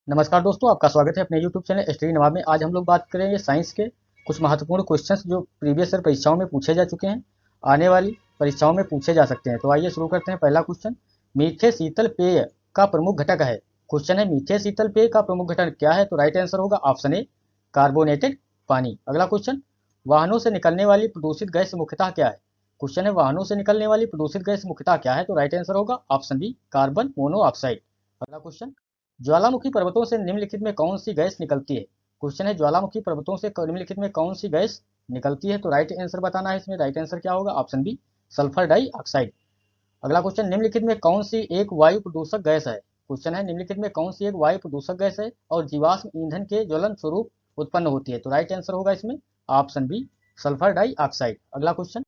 नमस्कार दोस्तों, आपका स्वागत है अपने YouTube चैनल स्टडी नवाब में। आज हम लोग बात करेंगे साइंस के कुछ महत्वपूर्ण क्वेश्चंस जो प्रीवियस ईयर परीक्षाओं में पूछे जा चुके हैं, आने वाली परीक्षाओं में पूछे जा सकते हैं। तो आइए शुरू करते हैं। पहला क्वेश्चन, मीठे शीतल पेय का प्रमुख घटक है। क्वेश्चन है, मीठे शीतल पेय का प्रमुख घटक क्या है? तो राइट आंसर होगा ऑप्शन ए, कार्बोनेटेड पानी। अगला क्वेश्चन, वाहनों से निकलने वाली प्रदूषित गैस मुख्यतः क्या है? क्वेश्चन है, वाहनों से निकलने वाली प्रदूषित गैस मुख्यतः क्या है? तो राइट आंसर होगा ऑप्शन बी, कार्बन मोनोऑक्साइड। अगला क्वेश्चन, ज्वालामुखी पर्वतों से निम्नलिखित में कौन सी गैस निकलती है? क्वेश्चन है, ज्वालामुखी पर्वतों से निम्नलिखित में कौन सी गैस निकलती है? तो राइट आंसर बताना है इसमें। राइट आंसर क्या होगा? Option B, sulphur dioxide. अगला क्वेश्चन, निम्नलिखित में कौन सी एक वायु प्रदूषक गैस है? क्वेश्चन है, निम्नलिखित में कौन सी एक वायु प्रदूषक गैस है और जीवाश्म ईंधन के ज्वलन स्वरूप उत्पन्न होती है? तो राइट आंसर होगा इसमें ऑप्शन बी, सल्फर डाइऑक्साइड। अगला क्वेश्चन,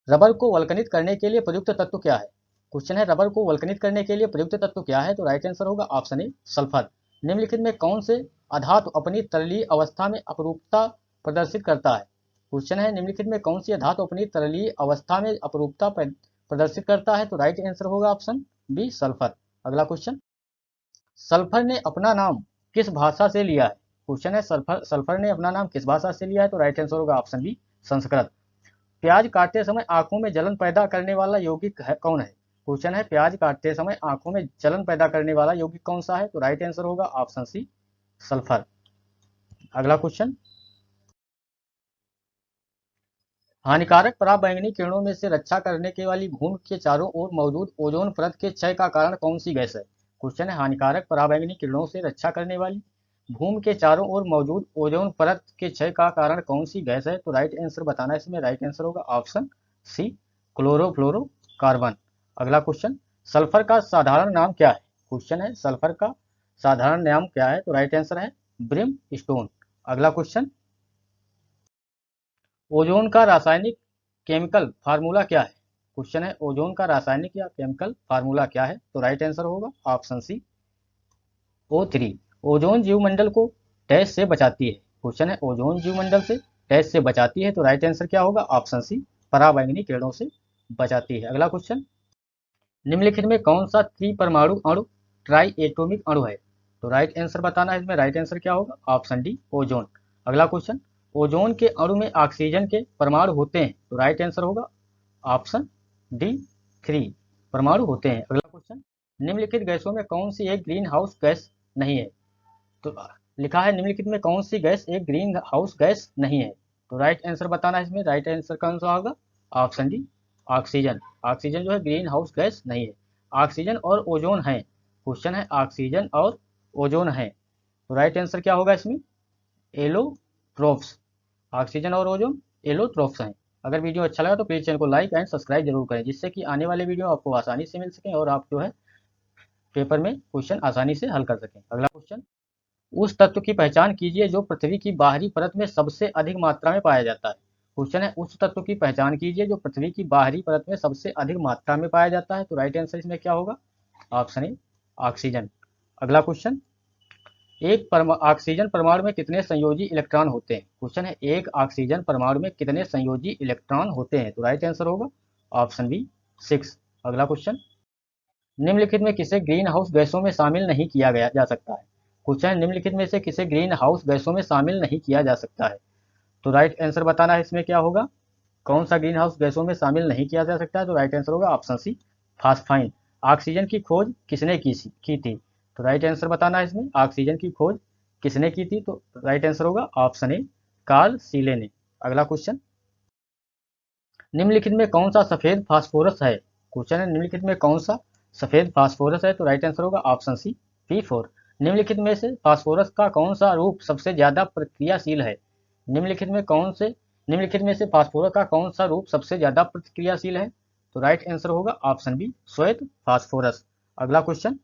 रबर को वल्कनित करने के लिए प्रयुक्त तत्व क्या है? क्वेश्चन है, रबर को वल्कनित करने के लिए प्रयुक्त तत्व क्या है? तो राइट आंसर होगा ऑप्शन ए, सल्फर। निम्नलिखित में कौन से अधातु अपनी तरलीय अवस्था में अपरूपता प्रदर्शित करता है? क्वेश्चन है, निम्नलिखित में कौन सी अधातु अपनी तरलीय अवस्था में अपरूपता प्रदर्शित करता है? तो राइट आंसर होगा ऑप्शन बी, सल्फर। अगला क्वेश्चन, सल्फर ने अपना नाम किस भाषा से लिया है? क्वेश्चन है, सल्फर ने अपना नाम किस भाषा से लिया है? तो राइट आंसर होगा ऑप्शन बी, संस्कृत। प्याज काटते समय आंखों में जलन पैदा करने वाला यौगिक कौन है? क्वेश्चन है, प्याज काटते समय आंखों में जलन पैदा करने वाला यौगिक कौन सा है? तो राइट आंसर होगा ऑप्शन सी, सल्फर। अगला क्वेश्चन, हानिकारक पराबैंगनी किरणों में से रक्षा करने के वाली भूमि के चारों ओर मौजूद ओजोन परत के क्षय का कारण कौन सी गैस है? क्वेश्चन है, हानिकारक पराबैंगनी किरणों से रक्षा करने वाली भूमि के चारों ओर मौजूद ओजोन परत के क्षय का कारण कौन सी गैस है? तो राइट आंसर बताना है इसमें। राइट आंसर होगा ऑप्शन सी, क्लोरोफ्लोरोकार्बन। अगला क्वेश्चन, सल्फर का साधारण नाम क्या है? क्वेश्चन है, सल्फर का साधारण नाम क्या है? तो राइट आंसर है ब्रिम स्टोन। अगला क्वेश्चन, ओजोन का रासायनिक केमिकल फार्मूला क्या है? क्वेश्चन है, ओजोन का रासायनिक या केमिकल फार्मूला क्या है? तो राइट आंसर होगा ऑप्शन सी, O3। ओजोन जीवमंडल को डैश से बचाती है। क्वेश्चन है, ओजोन जीवमंडल से डैश से बचाती है। तो राइट आंसर क्या होगा? ऑप्शन सी, पराबैंगनी किरणों से बचाती है। अगला क्वेश्चन, निम्नलिखित में कौन सा त्रिपरमाणु अणु ट्राई एटोमिक अणु है? तो राइट आंसर बताना है इसमें। राइट आंसर क्या होगा? Option D, ozone. अगला क्वेश्चन, ओजोन के अणु में ऑक्सीजन के परमाणु होते हैं। तो राइट आंसर होगा ऑप्शन डी, 3 परमाणु होते हैं। अगला क्वेश्चन, निम्नलिखित गैसों में कौन सी एक ग्रीन हाउस गैस नहीं है? तो लिखा है, निम्नलिखित में कौन सी गैस एक ग्रीन हाउस गैस नहीं है? तो राइट आंसर बताना है इसमें। राइट आंसर कौन सा होगा? Option D, oxygen. ऑक्सीजन जो है ग्रीन हाउस गैस नहीं है। ऑक्सीजन और ओजोन है। क्वेश्चन है, ऑक्सीजन और ओजोन है। तो राइट आंसर क्या होगा इसमें? एलोट्रोप्स। ऑक्सीजन और ओजोन एलोट्रोप्स हैं। अगर वीडियो अच्छा लगा तो प्लीज़ चैनल को लाइक एंड सब्सक्राइब जरूर करें, जिससे कि आने वाले वीडियो आपको आसानी से मिल सकें और आप जो है पेपर में क्वेश्चन आसानी से हल कर सकें। अगला क्वेश्चन, उस तत्व की पहचान कीजिए जो पृथ्वी की बाहरी परत में सबसे अधिक मात्रा में पाया जाता है। क्वेश्चन है, उस तत्व की पहचान कीजिए जो पृथ्वी की बाहरी परत में सबसे अधिक मात्रा में पाया जाता है। तो राइट आंसर इसमें क्या होगा? Option A, oxygen. अगला क्वेश्चन, एक ऑक्सीजन परमाणु में कितने संयोजी इलेक्ट्रॉन होते हैं? क्वेश्चन है, एक ऑक्सीजन परमाणु में कितने संयोजी इलेक्ट्रॉन होते हैं? तो राइट आंसर होगा ऑप्शन बी, 6। अगला क्वेश्चन, निम्नलिखित में किसे ग्रीन हाउस गैसों में शामिल नहीं किया गया जा सकता है? क्वेश्चन है, निम्नलिखित में से किसे ग्रीन हाउस गैसों में शामिल नहीं किया जा सकता है? तो राइट आंसर बताना है इसमें क्या होगा? कौन सा ग्रीन हाउस गैसों में शामिल नहीं किया जा सकता है? तो राइट आंसर होगा ऑप्शन सी, फास्फाइन। ऑक्सीजन की खोज किसने की थी? तो राइट आंसर बताना है इसमें, ऑक्सीजन की खोज किसने की थी? तो राइट आंसर होगा ऑप्शन ए, कार्ल सीले ने। अगला क्वेश्चन, निम्नलिखित में कौन सा सफेद फास्फोरस है? क्वेश्चन है, निम्नलिखित में कौन सा सफेद फास्फोरस है? तो राइट आंसर होगा ऑप्शन सी, P4। निम्नलिखित में से फास्फोरस का कौन सा रूप सबसे ज्यादा प्रतिक्रियाशील है? निम्नलिखित में कौन से निम्नलिखित में से फास्फोरस का कौन सा रूप सबसे ज्यादा प्रतिक्रियाशील है? तो राइट आंसर होगा ऑप्शन बी, श्वेत फास्फोरस। अगला क्वेश्चन,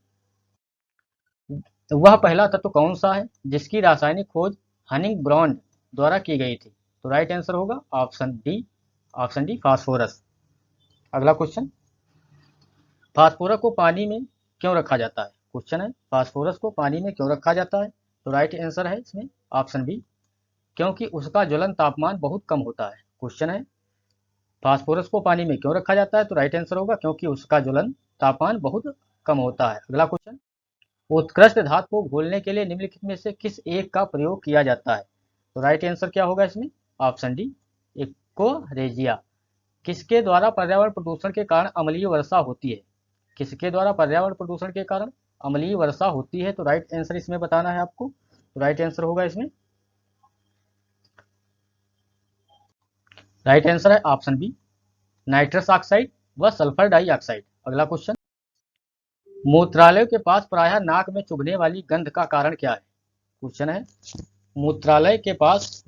वह पहला तत्व कौन सा है जिसकी रासायनिक खोज हनिंग ब्रॉन्ड द्वारा की गई थी? तो राइट आंसर होगा ऑप्शन डी, फास्फोरस। अगला क्वेश्चन, फास्फोरस को पानी में क्यों रखा जाता है? क्वेश्चन है, फास्फोरस को पानी में क्यों रखा जाता है? तो राइट आंसर है इसमें ऑप्शन बी, क्योंकि उसका ज्वलन तापमान बहुत कम होता है। क्वेश्चन है, फास्फोरस को पानी में क्यों रखा जाता है? तो राइट आंसर होगा क्योंकि उसका ज्वलन तापमान बहुत कम होता है। अगला क्वेश्चन, उत्कृष्ट धातु को घोलने के लिए निम्नलिखित में से किस एक का प्रयोग किया जाता है? तो राइट आंसर क्या होगा इसमें? ऑप्शन डी, इकोरेजिया। किसके द्वारा पर्यावरण प्रदूषण के कारण अम्लीय वर्षा होती है? किसके द्वारा पर्यावरण प्रदूषण के कारण अम्लीय वर्षा होती है? तो राइट आंसर इसमें बताना है आपको। तो राइट आंसर होगा इसमें, राइट आंसर है ऑप्शन बी, नाइट्रस ऑक्साइड व सल्फर डाइऑक्साइड। अगला क्वेश्चन, मूत्रालय के पास प्रायः नाक में चुभने वाली गंध का कारण क्या है? क्वेश्चन है, मूत्रालय के पास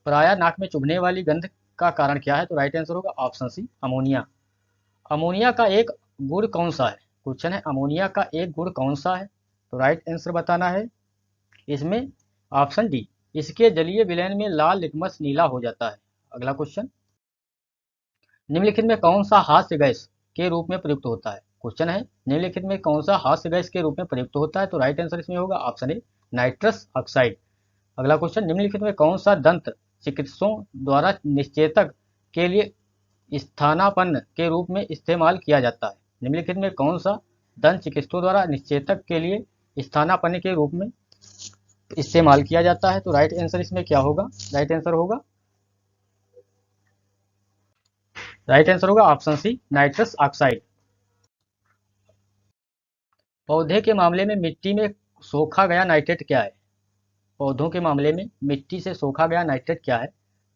प्रायः नाक में चुभने वाली गंध का कारण क्या है? तो राइट आंसर होगा ऑप्शन सी, अमोनिया। अमोनिया का एक गुण कौन सा है? क्वेश्चन है, अमोनिया का एक गुण कौन सा है? तो राइट आंसर बताना है इसमें ऑप्शन डी, इसके जलीय विलयन में लाल लिटमस नीला हो जाता है। अगला क्वेश्चन, निम्नलिखित में कौन सा हास्य गैस के रूप में प्रयुक्त होता है? क्वेश्चन है, निम्नलिखित में कौन सा हास्य गैस के रूप में प्रयुक्त होता है? तो राइट आंसर इसमें होगा ऑप्शन ए, नाइट्रस ऑक्साइड। अगला क्वेश्चन, निम्नलिखित में कौन सा दंत चिकित्सकों द्वारा निश्चेतक के लिए स्थानापन्न के रूप में इस्तेमाल किया जाता है? निम्नलिखित में कौन सा दंत चिकित्सकों द्वारा निश्चेतक के लिए स्थानापन्न के रूप में इस्तेमाल किया जाता है? तो राइट आंसर इसमें क्या होगा? राइट आंसर होगा, राइट आंसर होगा ऑप्शन सी, नाइट्रस ऑक्साइड। पौधे के मामले में मिट्टी में सोखा गया नाइट्रेट क्या है? पौधों के मामले में मिट्टी से सोखा गया नाइट्रेट क्या है?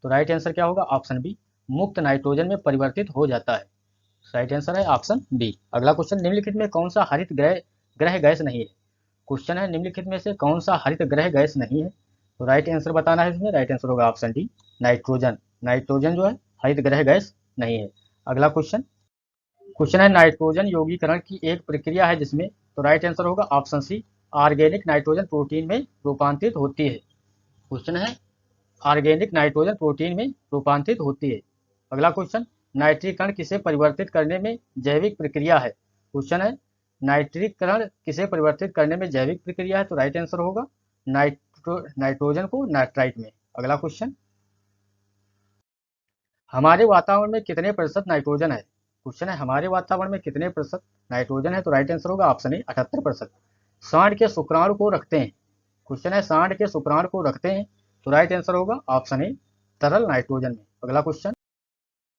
तो राइट आंसर क्या होगा? ऑप्शन बी, मुक्त नाइट्रोजन में परिवर्तित हो जाता है। राइट आंसर है ऑप्शन बी। अगला क्वेश्चन, निम्नलिखित में कौन सा हरित ग्रह गैस नहीं है? क्वेश्चन है, निम्नलिखित में से कौन सा हरित ग्रह गैस नहीं है? तो राइट आंसर बताना है इसमें। राइट आंसर होगा ऑप्शन डी, नाइट्रोजन। नाइट्रोजन जो है हरित ग्रह गैस नहीं है। अगला क्वेश्चन, क्वेश्चन है, नाइट्रोजन यौगीकरण की एक प्रक्रिया है जिसमें, तो राइट आंसर होगा option C, organic nitrogen protein में रूपांतरित होती है। क्वेश्चन है, ऑर्गेनिक नाइट्रोजन प्रोटीन में रूपांतरित होती है। अगला क्वेश्चन, नाइट्रीकरण किसे परिवर्तित करने में जैविक प्रक्रिया है? क्वेश्चन है, नाइट्रीकरण किसे परिवर्तित करने में जैविक प्रक्रिया है? तो राइट आंसर होगा नाइट्रोजन को नाइट्राइट में। अगला क्वेश्चन, हमारे वातावरण में कितने प्रतिशत नाइट्रोजन है? क्वेश्चन है, हमारे वातावरण में कितने प्रतिशत नाइट्रोजन है? तो राइट आंसर होगा ऑप्शन ए, 78%। सांड के शुक्राणु को रखते हैं। क्वेश्चन है, सांड के शुक्राणु को रखते हैं। तो राइट आंसर होगा ऑप्शन ए, तरल नाइट्रोजन में। अगला क्वेश्चन,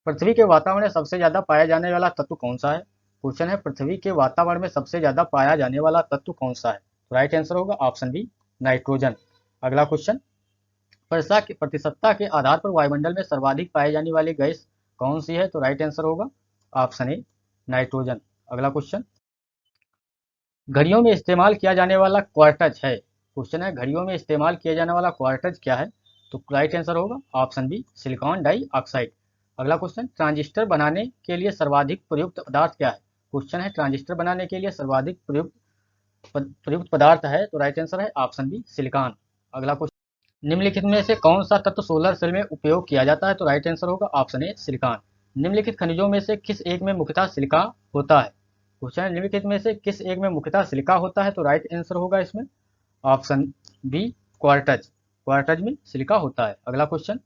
पृथ्वी के वातावरण में सबसे ज्यादा पाया जाने वाला तत्व कौन सा है? क्वेश्चन है, पृथ्वी के वातावरण में सबसे ज्यादा पाया जाने वाला तत्व कौन सा है? तो राइट आंसर होगा ऑप्शन बी, नाइट्रोजन। अगला क्वेश्चन, प्रतिशतता के आधार पर वायुमंडल में सर्वाधिक पाई जाने वाली गैस कौन सी है? तो राइट आंसर होगा ऑप्शन ए, नाइट्रोजन। अगला क्वेश्चन, घड़ियों में इस्तेमाल किया जाने वाला क्वार्टज है। क्वेश्चन है, घड़ियों में इस्तेमाल किया जाने वाला क्वार्टज क्या है? तो राइट आंसर होगा ऑप्शन बी, सिलिकॉन डाइऑक्साइड। अगला क्वेश्चन, ट्रांजिस्टर बनाने के लिए सर्वाधिक प्रयुक्त पदार्थ क्या है? क्वेश्चन है, ट्रांजिस्टर बनाने के लिए सर्वाधिक प्रयुक्त पदार्थ है। तो राइट आंसर है ऑप्शन बी, सिलिकॉन। अगला क्वेश्चन, निम्नलिखित में से कौन सा तत्व सोलर सेल में उपयोग किया जाता है? तो राइट आंसर होगा ऑप्शन ए, सिलिकॉन। निम्नलिखित खनिजों में से किस एक में मुख्यतः सिलिका होता है? क्वेश्चन है, निम्नलिखित में से किस एक में मुख्यतः सिलिका होता है? तो राइट आंसर होगा इसमें ऑप्शन बी, क्वार्टज। क्वार्टज में सिलिका होता है। अगला क्वेश्चन,